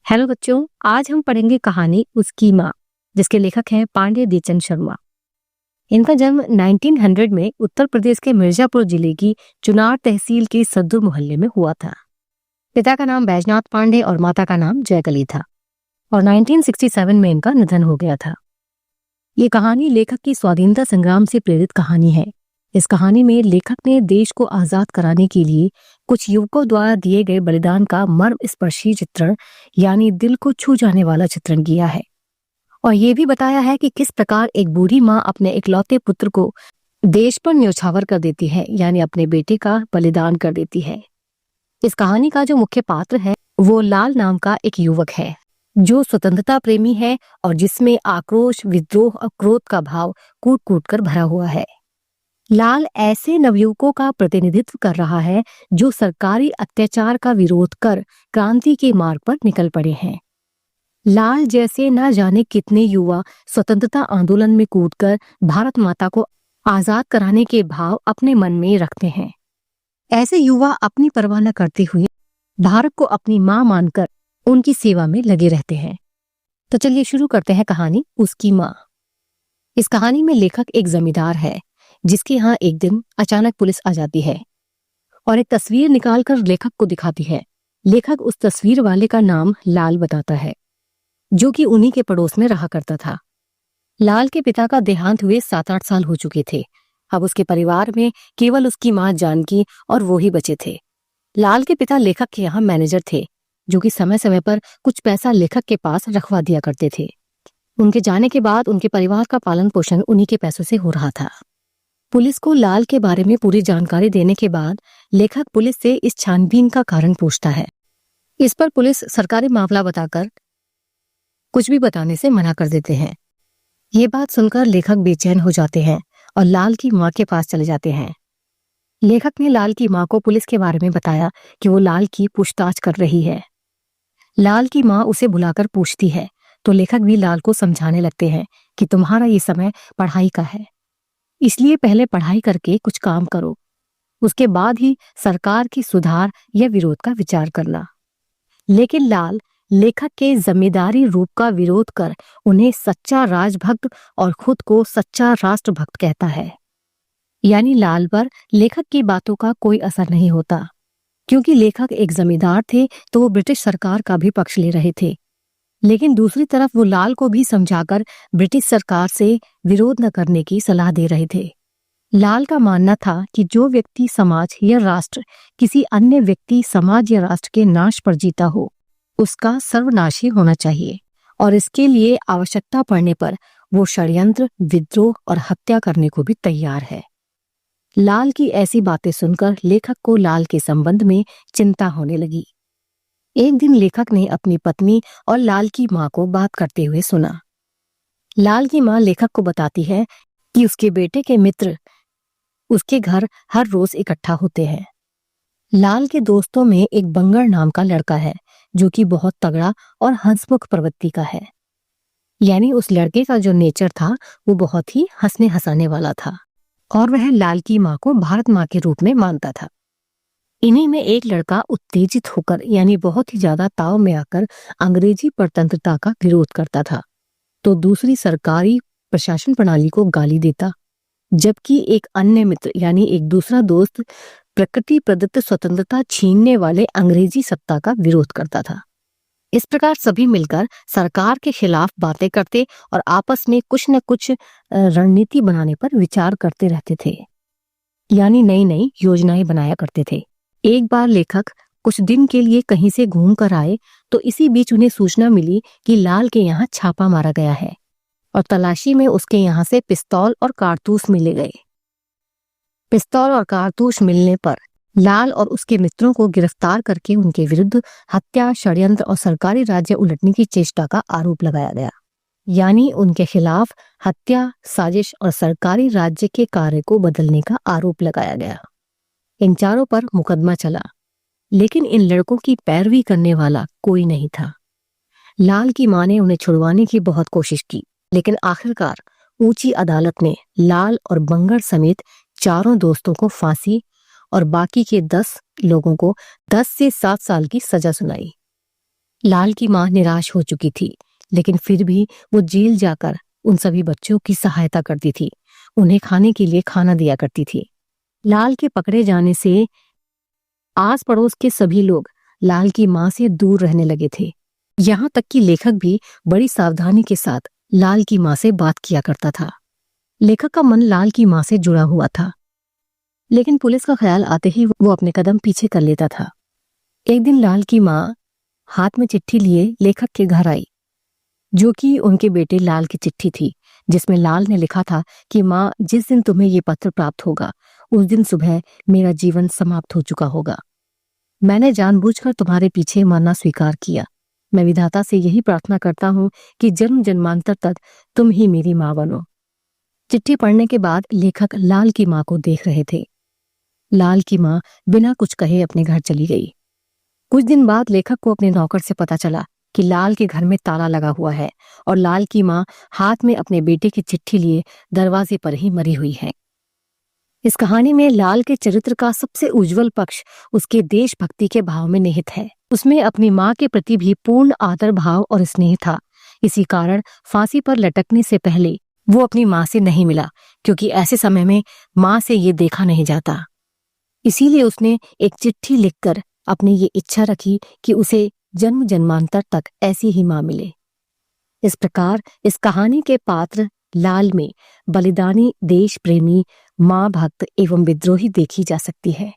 Hello बच्चों, आज हम पढ़ेंगे कहानी उसकी माँ, जिसके लेखक हैं पांडे दीचंद शर्मा। इनका जन्म 1900 में उत्तर प्रदेश के मिर्जापुर जिले की चुनार तहसील के सद्दू मोहल्ले में हुआ था। पिता का नाम बैजनाथ पांडे और माता का नाम जयकली था और 1967 में इनका निधन हो गया था। ये कहानी लेखक की स्वाधीनता संग्राम से प्रेरित कहानी है। इस कहानी में लेखक ने देश को आजाद कराने के लिए कुछ युवकों द्वारा दिए गए बलिदान का मर्मस्पर्शी चित्रण यानी दिल को छू जाने वाला चित्रण किया है और ये भी बताया है कि किस प्रकार एक बूढ़ी माँ अपने इकलौते पुत्र को देश पर न्योछावर कर देती है यानी अपने बेटे का बलिदान कर देती है। इस कहानी का जो मुख्य पात्र है वो लाल नाम का एक युवक है जो स्वतंत्रता प्रेमी है और जिसमें आक्रोश, विद्रोह और क्रोध का भाव कूट कूट कर भरा हुआ है। लाल ऐसे नवयुवकों का प्रतिनिधित्व कर रहा है जो सरकारी अत्याचार का विरोध कर क्रांति के मार्ग पर निकल पड़े हैं। लाल जैसे न जाने कितने युवा स्वतंत्रता आंदोलन में कूदकर भारत माता को आजाद कराने के भाव अपने मन में रखते हैं। ऐसे युवा अपनी परवाह न करते हुए भारत को अपनी मां मानकर उनकी सेवा में लगे रहते हैं। तो चलिए शुरू करते हैं कहानी उसकी माँ। इस कहानी में लेखक एक जमींदार है जिसके यहाँ एक दिन अचानक पुलिस आ जाती है और एक तस्वीर निकालकर लेखक को दिखाती है। लेखक उस तस्वीर वाले का नाम लाल बताता है जो कि उन्हीं के पड़ोस में रहा करता था। लाल के पिता का देहांत हुए 7-8 साल हो चुके थे। अब उसके परिवार में केवल उसकी माँ जानकी और वो ही बचे थे। लाल के पिता लेखक के यहाँ मैनेजर थे जो कि समय समय पर कुछ पैसा लेखक के पास रखवा दिया करते थे। उनके जाने के बाद उनके परिवार का पालन पोषण उन्हीं के पैसों से हो रहा था। पुलिस को लाल के बारे में पूरी जानकारी देने के बाद लेखक पुलिस से इस छानबीन का कारण पूछता है। इस पर पुलिस सरकारी मामला बताकर कुछ भी बताने से मना कर देते हैं। ये बात सुनकर लेखक बेचैन हो जाते हैं और लाल की माँ के पास चले जाते हैं। लेखक ने लाल की माँ को पुलिस के बारे में बताया कि वो लाल की पूछताछ कर रही है। लाल की माँ उसे बुलाकर पूछती है तो लेखक भी लाल को समझाने लगते हैं कि तुम्हारा ये समय पढ़ाई का है, इसलिए पहले पढ़ाई करके कुछ काम करो, उसके बाद ही सरकार की सुधार या विरोध का विचार करना। लेकिन लाल लेखक के जमींदारी रूप का विरोध कर उन्हें सच्चा राजभक्त और खुद को सच्चा राष्ट्रभक्त कहता है। यानी लाल पर लेखक की बातों का कोई असर नहीं होता। क्योंकि लेखक एक जमींदार थे तो वो ब्रिटिश सरकार का भी पक्ष ले रहे थे, लेकिन दूसरी तरफ वो लाल को भी समझाकर ब्रिटिश सरकार से विरोध न करने की सलाह दे रहे थे। लाल का मानना था कि जो व्यक्ति समाज या राष्ट्र किसी अन्य व्यक्ति, समाज या राष्ट्र के नाश पर जीता हो उसका सर्वनाशी होना चाहिए और इसके लिए आवश्यकता पड़ने पर वो षड्यंत्र, विद्रोह और हत्या करने को भी तैयार है। लाल की ऐसी बातें सुनकर लेखक को लाल के संबंध में चिंता होने लगी। एक दिन लेखक ने अपनी पत्नी और लाल की माँ को बात करते हुए सुना। लाल की माँ लेखक को बताती है कि उसके बेटे के मित्र उसके घर हर रोज इकट्ठा होते हैं। लाल के दोस्तों में एक बंगर नाम का लड़का है जो कि बहुत तगड़ा और हंसमुख प्रवृत्ति का है। यानी उस लड़के का जो नेचर था वो बहुत ही हंसने हंसाने वाला था और वह लाल की माँ को भारत माँ के रूप में मानता था। इन्हीं में एक लड़का उत्तेजित होकर यानी बहुत ही ज्यादा ताव में आकर अंग्रेजी परतंत्रता का विरोध करता था तो दूसरी सरकारी प्रशासन प्रणाली को गाली देता, जबकि एक अन्य मित्र यानी एक दूसरा दोस्त प्रकृति प्रदत्त स्वतंत्रता छीनने वाले अंग्रेजी सत्ता का विरोध करता था। इस प्रकार सभी मिलकर सरकार के खिलाफ बातें करते और आपस में कुछ न कुछ रणनीति बनाने पर विचार करते रहते थे, यानी नई नई योजनाएं बनाया करते थे। एक बार लेखक कुछ दिन के लिए कहीं से घूम कर आए तो इसी बीच उन्हें सूचना मिली कि लाल के यहाँ छापा मारा गया है और तलाशी में उसके यहाँ से पिस्तौल और कारतूस मिले गए। पिस्तौल और कारतूस मिलने पर लाल और उसके मित्रों को गिरफ्तार करके उनके विरुद्ध हत्या, षड्यंत्र और सरकारी राज्य उलटने की चेष्टा का आरोप लगाया गया। यानी उनके खिलाफ हत्या, साजिश और सरकारी राज्य के कार्य को बदलने का आरोप लगाया गया। इन चारों पर मुकदमा चला, लेकिन इन लड़कों की पैरवी करने वाला कोई नहीं था। लाल की मां ने उन्हें छुड़वाने की बहुत कोशिश की, लेकिन आखिरकार ऊंची अदालत ने लाल और बंगर समेत चारों दोस्तों को फांसी और बाकी के 10 लोगों को 10 से 7 साल की सजा सुनाई। लाल की माँ निराश हो चुकी थी, लेकिन फिर भी वो जेल जाकर उन सभी बच्चों की सहायता करती थी, उन्हें खाने के लिए खाना दिया करती थी। लाल के पकड़े जाने से आस पड़ोस के सभी लोग लाल की माँ से दूर रहने लगे थे। यहाँ तक कि लेखक भी बड़ी सावधानी के साथ लाल की माँ से बात किया करता था। लेखक का मन लाल की माँ से जुड़ा हुआ था, लेकिन पुलिस का ख्याल आते ही वो अपने कदम पीछे कर लेता था। एक दिन लाल की माँ हाथ में चिट्ठी लिए लेखक के घर आई, जो कि उनके बेटे लाल की चिट्ठी थी, जिसमें लाल ने लिखा था कि माँ, जिस दिन तुम्हें ये पत्र प्राप्त होगा उस दिन सुबह मेरा जीवन समाप्त हो चुका होगा। मैंने जानबूझकर तुम्हारे पीछे मरना स्वीकार किया। मैं विधाता से यही प्रार्थना करता हूँ कि जन्म जन्मांतर तक तुम ही मेरी माँ बनो। चिट्ठी पढ़ने के बाद लेखक लाल की माँ को देख रहे थे। लाल की माँ बिना कुछ कहे अपने घर चली गई। कुछ दिन बाद लेखक को अपने नौकर से पता चला कि लाल के घर में ताला लगा हुआ है और लाल की माँ हाथ में अपने बेटे की चिट्ठी लिए दरवाजे पर ही मरी हुई है। इस कहानी में लाल के चरित्र का सबसे उज्जवल पक्ष उसके देशभक्ति के भाव में निहित है। उसमें अपनी माँ के प्रति भी पूर्ण आदर भाव और स्नेह था। इसी कारण फांसी पर लटकने से पहले वो अपनी माँ से नहीं मिला, क्योंकि ऐसे समय में माँ से ये देखा नहीं जाता। इसीलिए उसने एक चिट्ठी लिखकर अपनी ये इच्छा रखी कि उसे जन्म जन्मांतर तक ऐसी ही माँ मिले। इस प्रकार इस कहानी के पात्र लाल में बलिदानी, देश प्रेमी, माँ भक्त एवं विद्रोही देखी जा सकती है।